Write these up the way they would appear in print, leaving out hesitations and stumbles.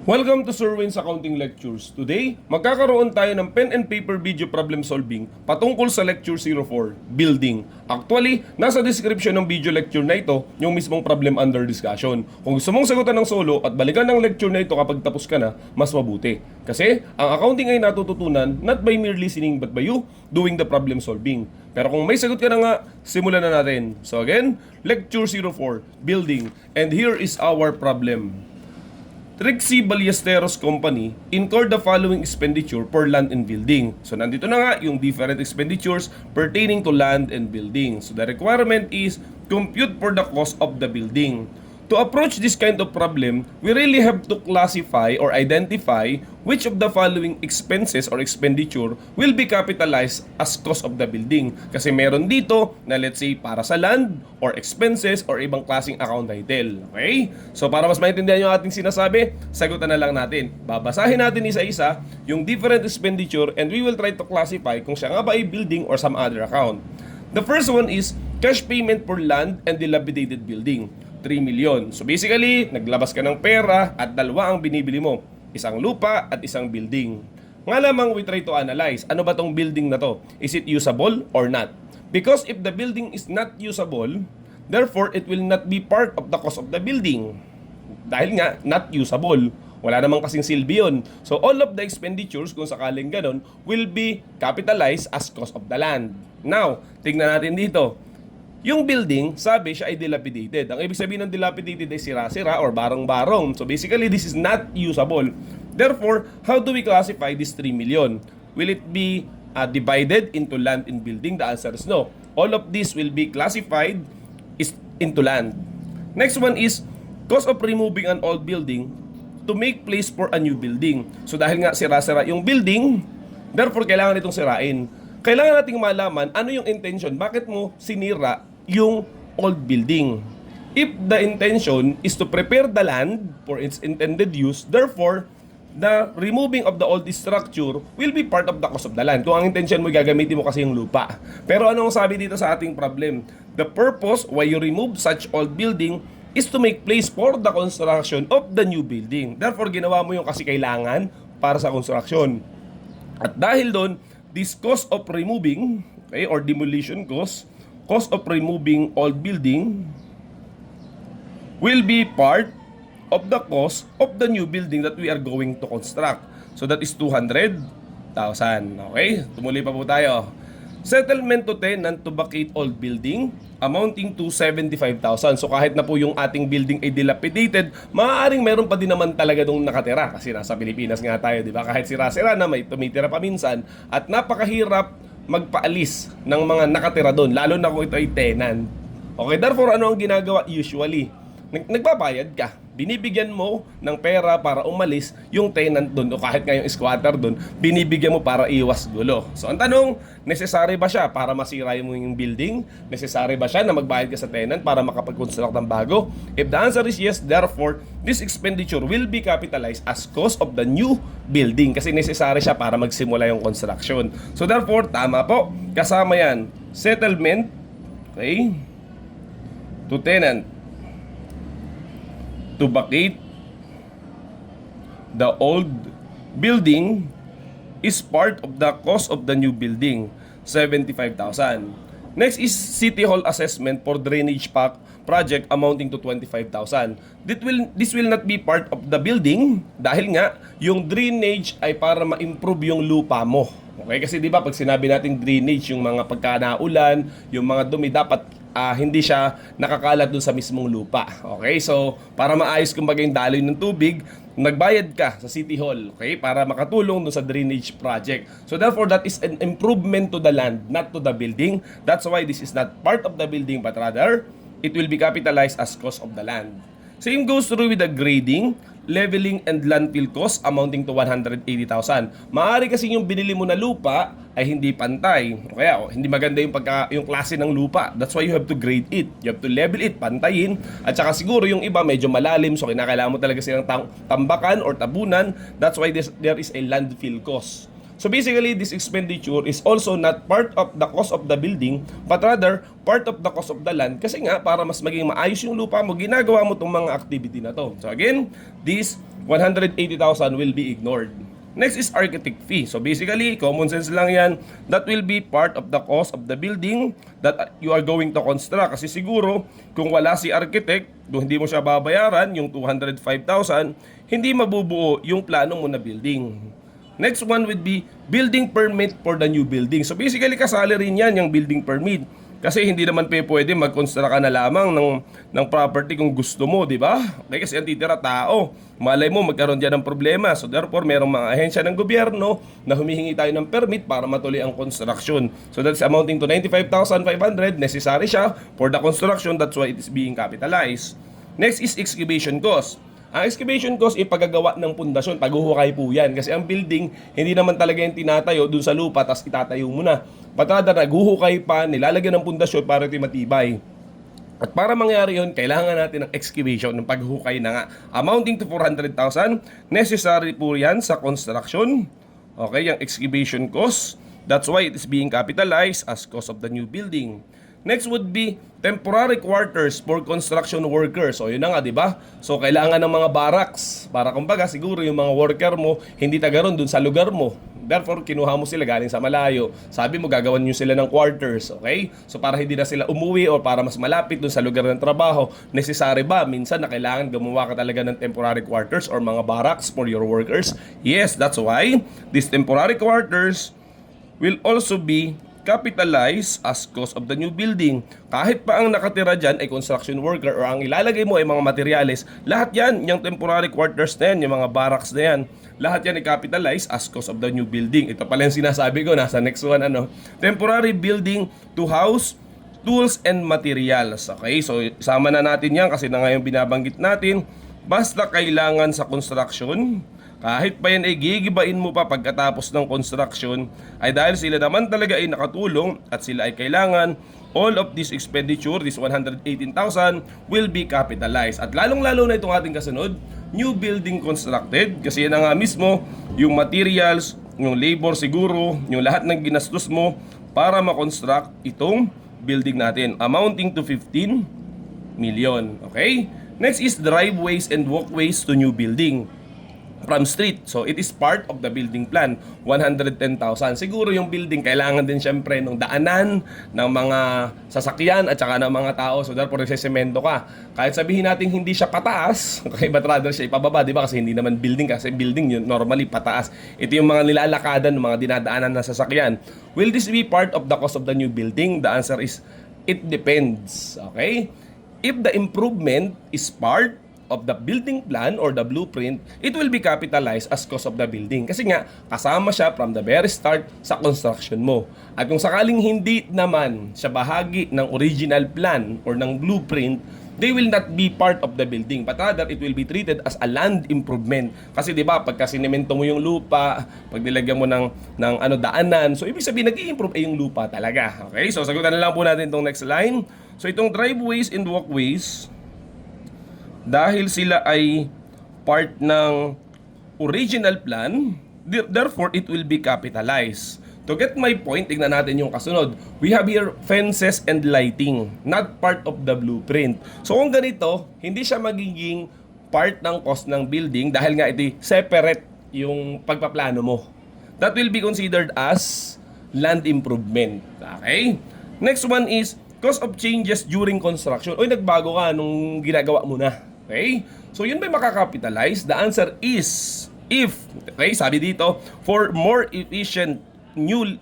Welcome to Sir Wayne's Accounting Lectures. Today, magkakaroon tayo ng pen and paper video problem solving patungkol sa Lecture 04, Building. Actually, nasa description ng video lecture na ito yung mismong problem under discussion. Kung gusto mong sagutan ng solo at balikan ng lecture na ito kapag tapos ka na, mas mabuti. Kasi, ang accounting ay natututunan not by mere listening but by you doing the problem solving. Pero kung may sagot ka na nga, simulan na natin. So again, Lecture 04, Building. And here is our problem. Trixie Ballesteros Company incurred the following expenditure for land and building. So nandito na nga yung different expenditures pertaining to land and building. So the requirement is compute for the cost of the building. To approach this kind of problem, we really have to classify or identify which of the following expenses or expenditure will be capitalized as cost of the building. Kasi meron dito na let's say para sa land or expenses or ibang klaseng account title. Okay? So para mas maintindihan yung ating sinasabi, sagutan na lang natin. Babasahin natin isa-isa yung different expenditure and we will try to classify kung siya nga ba ay building or some other account. The first one is cash payment for land and dilapidated building. 3 million. So basically, naglabas ka ng pera at dalawa ang binibili mo. Isang lupa at isang building. Nga lamang we try to analyze, ano ba tong building na to? Is it usable or not? Because if the building is not usable, therefore it will not be part of the cost of the building. Dahil nga, not usable. Wala namang kasing silbi yun. So all of the expenditures, kung sakaling ganon, will be capitalized as cost of the land. Now, tingnan natin dito. Yung building, sabi siya ay dilapidated. Ang ibig sabihin ng dilapidated ay sira-sira or barong-barong. So basically, this is not usable. Therefore, how do we classify this 3 million? Will it be divided into land and building? The answer is no. All of this will be classified into land. Next one is cost of removing an old building to make place for a new building. So dahil nga sira-sira yung building, therefore kailangan itong sirain. Kailangan nating malaman ano yung intention. Bakit mo sinira yung old building? If the intention is to prepare the land for its intended use, therefore, the removing of the old structure will be part of the cost of the land. Kung ang intention mo, gagamitin mo kasi yung lupa. Pero ano ang sabi dito sa ating problem? The purpose why you remove such old building is to make place for the construction of the new building. Therefore, ginawa mo yung kasi kailangan para sa construction. At dahil doon, this cost of removing, okay, or demolition cost of removing old building will be part of the cost of the new building that we are going to construct. So that is 200,000. Okay? Tumuloy pa po tayo. Settlement to tenant to vacate old building amounting to 75,000. So kahit na po yung ating building ay dilapidated, maaaring meron pa din naman talaga nung nakatira kasi nasa Pilipinas nga tayo, di ba? Kahit sira-sira na may tumitira pa minsan at napakahirap magpaalis ng mga nakatira doon, lalo na kung ito ay tenant. Okay, therefore ano ang ginagawa usually? Nagbabayad ka. Binibigyan mo ng pera para umalis yung tenant doon o kahit nga yung squatter doon, binibigyan mo para iwas gulo. So ang tanong, necessary ba siya para masira mo yung building? Necessary ba siya na magbayad ka sa tenant para makapag-construct ng bago? If the answer is yes, therefore, this expenditure will be capitalized as cost of the new building kasi necessary siya para magsimula yung construction. So therefore, tama po. Kasama yan, settlement, okay, to tenant to vacate the old building is part of the cost of the new building, 75,000. Next is City Hall assessment for drainage project amounting to 25,000. This will not be part of the building dahil nga yung drainage ay para ma-improve yung lupa mo. Okay, kasi di ba pag sinabi natin drainage, yung mga pagkanaulan, yung mga dumi dapat hindi siya nakakalat dun sa mismong lupa. Okay? So, para maayos kumbaga yung daloy ng tubig, nagbayad ka sa City Hall, okay? Para makatulong dun sa drainage project. So, therefore, that is an improvement to the land, not to the building. That's why this is not part of the building, but rather, it will be capitalized as cost of the land. Same goes through with the grading, leveling, and landfill cost amounting to 180,000. Maaari kasi yung binili mo na lupa ay hindi pantay. O kaya hindi maganda yung klase ng lupa. That's why you have to grade it. You have to level it, pantayin. At saka siguro yung iba medyo malalim, so kinakailangan mo talaga silang tambakan or tabunan. That's why there is a landfill cost. So basically, this expenditure is also not part of the cost of the building, but rather part of the cost of the land. Kasi nga, para mas maging maayos yung lupa mo, ginagawa mo itong mga activity na to. So again, this 180,000 will be ignored. Next is architect fee. So basically, common sense lang yan. That will be part of the cost of the building that you are going to construct. Kasi siguro, kung wala si architect, kung hindi mo siya babayaran, yung 205,000, hindi mabubuo yung plano mo na building. Next one would be building permit for the new building. So basically, kasali rin yan yung building permit. Kasi hindi naman pwede mag-construct ka na lamang ng property kung gusto mo, di ba? Okay, kasi ang titira tao. Malay mo, magkaroon dyan ng problema. So therefore, merong mga ahensya ng gobyerno na humihingi tayo ng permit para matuloy ang construction. So that's amounting to 95,500. Necessary siya for the construction. That's why it is being capitalized. Next is excavation cost. Ang excavation cost ay paggagawa ng pundasyon, paghuhukay po yan. Kasi ang building, hindi naman talaga yung tinatayo dun sa lupa, tapos itatayo mo na. Patada, naghuhukay pa, nilalagyan ng pundasyon para ito matibay. At para mangyari yun, kailangan natin ng excavation, ng paghukay na nga. Amounting to 400,000, necessary po yan sa construction. Okay, yung excavation cost. That's why it is being capitalized as cost of the new building. Next would be temporary quarters for construction workers. So yun na nga, di ba? So kailangan ng mga barracks para kumbaga siguro yung mga worker mo hindi taga ron dun sa lugar mo. Therefore, kinuha mo sila galing sa malayo. Sabi mo, gagawan nyo sila ng quarters, okay? So para hindi na sila umuwi o para mas malapit dun sa lugar ng trabaho, necessary ba? Minsan na kailangan gumawa ka talaga ng temporary quarters or mga barracks for your workers? Yes, that's why these temporary quarters will also be capitalize as cost of the new building. Kahit pa ang nakatira dyan ay construction worker or ang ilalagay mo ay mga materyales, lahat yan, yung temporary quarters na yan, yung mga barracks na yan, lahat yan ay capitalize as cost of the new building. Ito pala yung sinasabi ko, nasa next one, temporary building to house tools and materials. Okay, so sama na natin yan kasi na ngayon binabanggit natin, basta kailangan sa construction, kahit pa yan ay gigibain mo pa pagkatapos ng construction, ay dahil sila naman talaga ay nakatulong at sila ay kailangan, all of this expenditure, this 118,000, will be capitalized. At lalong-lalo na itong ating kasunod, new building constructed, kasi yan na nga mismo, yung materials, yung labor siguro, yung lahat ng ginastos mo para makonstruct itong building natin, amounting to 15 million. Okay? Next is driveways and walkways to new building from street. So it is part of the building plan, 110,000. Siguro yung building kailangan din syempre ng daanan ng mga sasakyan at saka ng mga tao. So therefore nagsesemento ka. Kahit sabihin natin hindi siya pataas, okay, but rather siya ipababa, di ba? Kasi hindi naman building, kasi building yun normally pataas. Ito yung mga nilalakadan, mga dinadaanan na sasakyan. Will this be part of the cost of the new building? The answer is it depends. Okay? If the improvement is part of the building plan or the blueprint, it will be capitalized as cost of the building. Kasi nga, kasama siya from the very start sa construction mo. At kung sakaling hindi naman siya bahagi ng original plan or ng blueprint, they will not be part of the building, but rather it will be treated as a land improvement. Kasi 'di ba, pagka sinemento mo yung lupa, pag nilagyan mo ng daanan, so ibig sabihin nag-i-improve yung lupa talaga. Okay? So sagutan na lang po natin itong next line. So itong driveways and walkways, dahil sila ay part ng original plan, therefore it will be capitalized. To get my point, tignan natin yung kasunod. We have here fences and lighting, not part of the blueprint. So kung ganito, hindi siya magiging part ng cost ng building dahil nga ito separate yung pagpaplano mo. That will be considered as land improvement. Okay? Next one is cost of changes during construction. Oy, nagbago ka nung ginagawa mo na. Okay? So yun ba makakapitalize? The answer is if, okay, sabi dito, for more efficient newly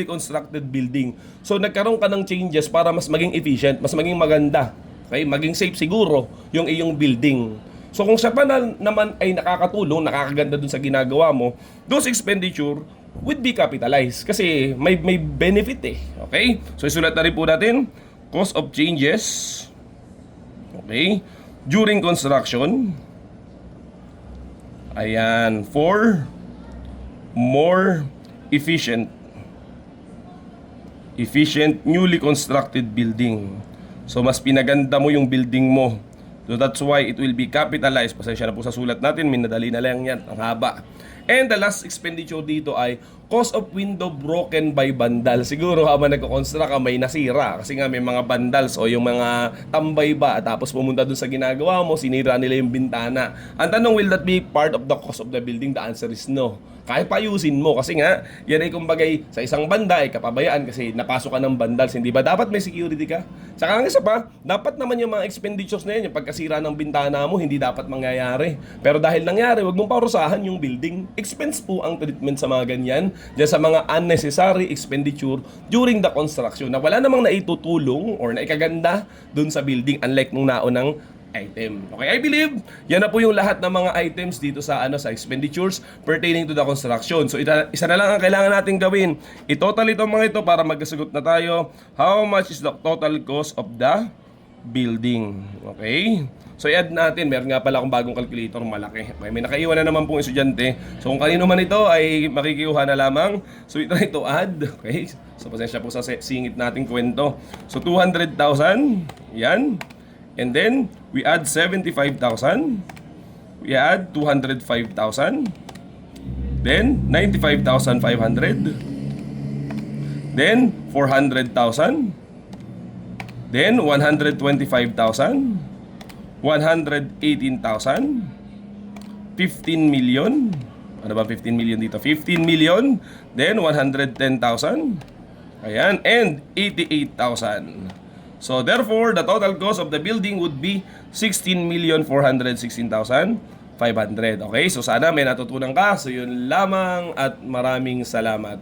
constructed building. So nagkaroon ka ng changes para mas maging efficient, mas maging maganda. Okay? Maging safe siguro yung iyong building. So kung siya pa naman ay nakakatulong, nakakaganda dun sa ginagawa mo, those expenditure would be capitalized kasi may benefit eh. Okay? So isulat na rin po natin, cost of changes, okay, during construction. Ayan, for more efficient newly constructed building. So mas pinaganda mo yung building mo. So that's why it will be capitalized. Pasensya na po sa sulat natin, minadali na lang yan, ang haba. And the last expenditure dito ay cost of window broken by vandal. Siguro habang nagko-construct ka may nasira kasi nga may mga vandals o yung mga tambay ba tapos pumunta dun sa ginagawa mo, sinira nila yung bintana. Ang tanong, will that be part of the cost of the building? The answer is no. Kahit payusin mo kasi nga yan ay kumbagay sa isang banda ay kapabayaan kasi napasok ka ng vandals, hindi ba dapat may security ka? Saka ang isa pa, dapat naman yung mga expenditures na yan, yung pagkasira ng bintana mo, hindi dapat mangyayari. Pero dahil nangyari, wag mong parusahan yung building. Expense po ang treatment sa mga ganyan, dyan sa mga unnecessary expenditure during the construction na wala namang naitutulong or naikaganda dun sa building unlike nung naunang item. Okay, I believe yan na po yung lahat ng mga items dito sa sa expenditures pertaining to the construction. So isa na lang ang kailangan nating gawin. I-total itong mga ito para magkasagot na tayo. How much is the total cost of the building? Okay? So i-add natin, meron nga pala akong bagong calculator malaki. Okay, may nakaiwan na naman pong estudyante. So kung kanino man ito ay makikiuha na lamang. So i-try to add. Okay? So pasensya po sa singit nating kwento. So 200,000. Yan. And then, we add 75,000. We add 205,000. Then, 95,500. Then, 400,000. Then, 125,000. 118,000. 15 million. Ano ba 15 million dito? 15 million. Then, 110,000. Ayan. And 88,000. So therefore, the total cost of the building would be 16,416,500. Okay, so sana may natutunan ka. So yun lamang at maraming salamat.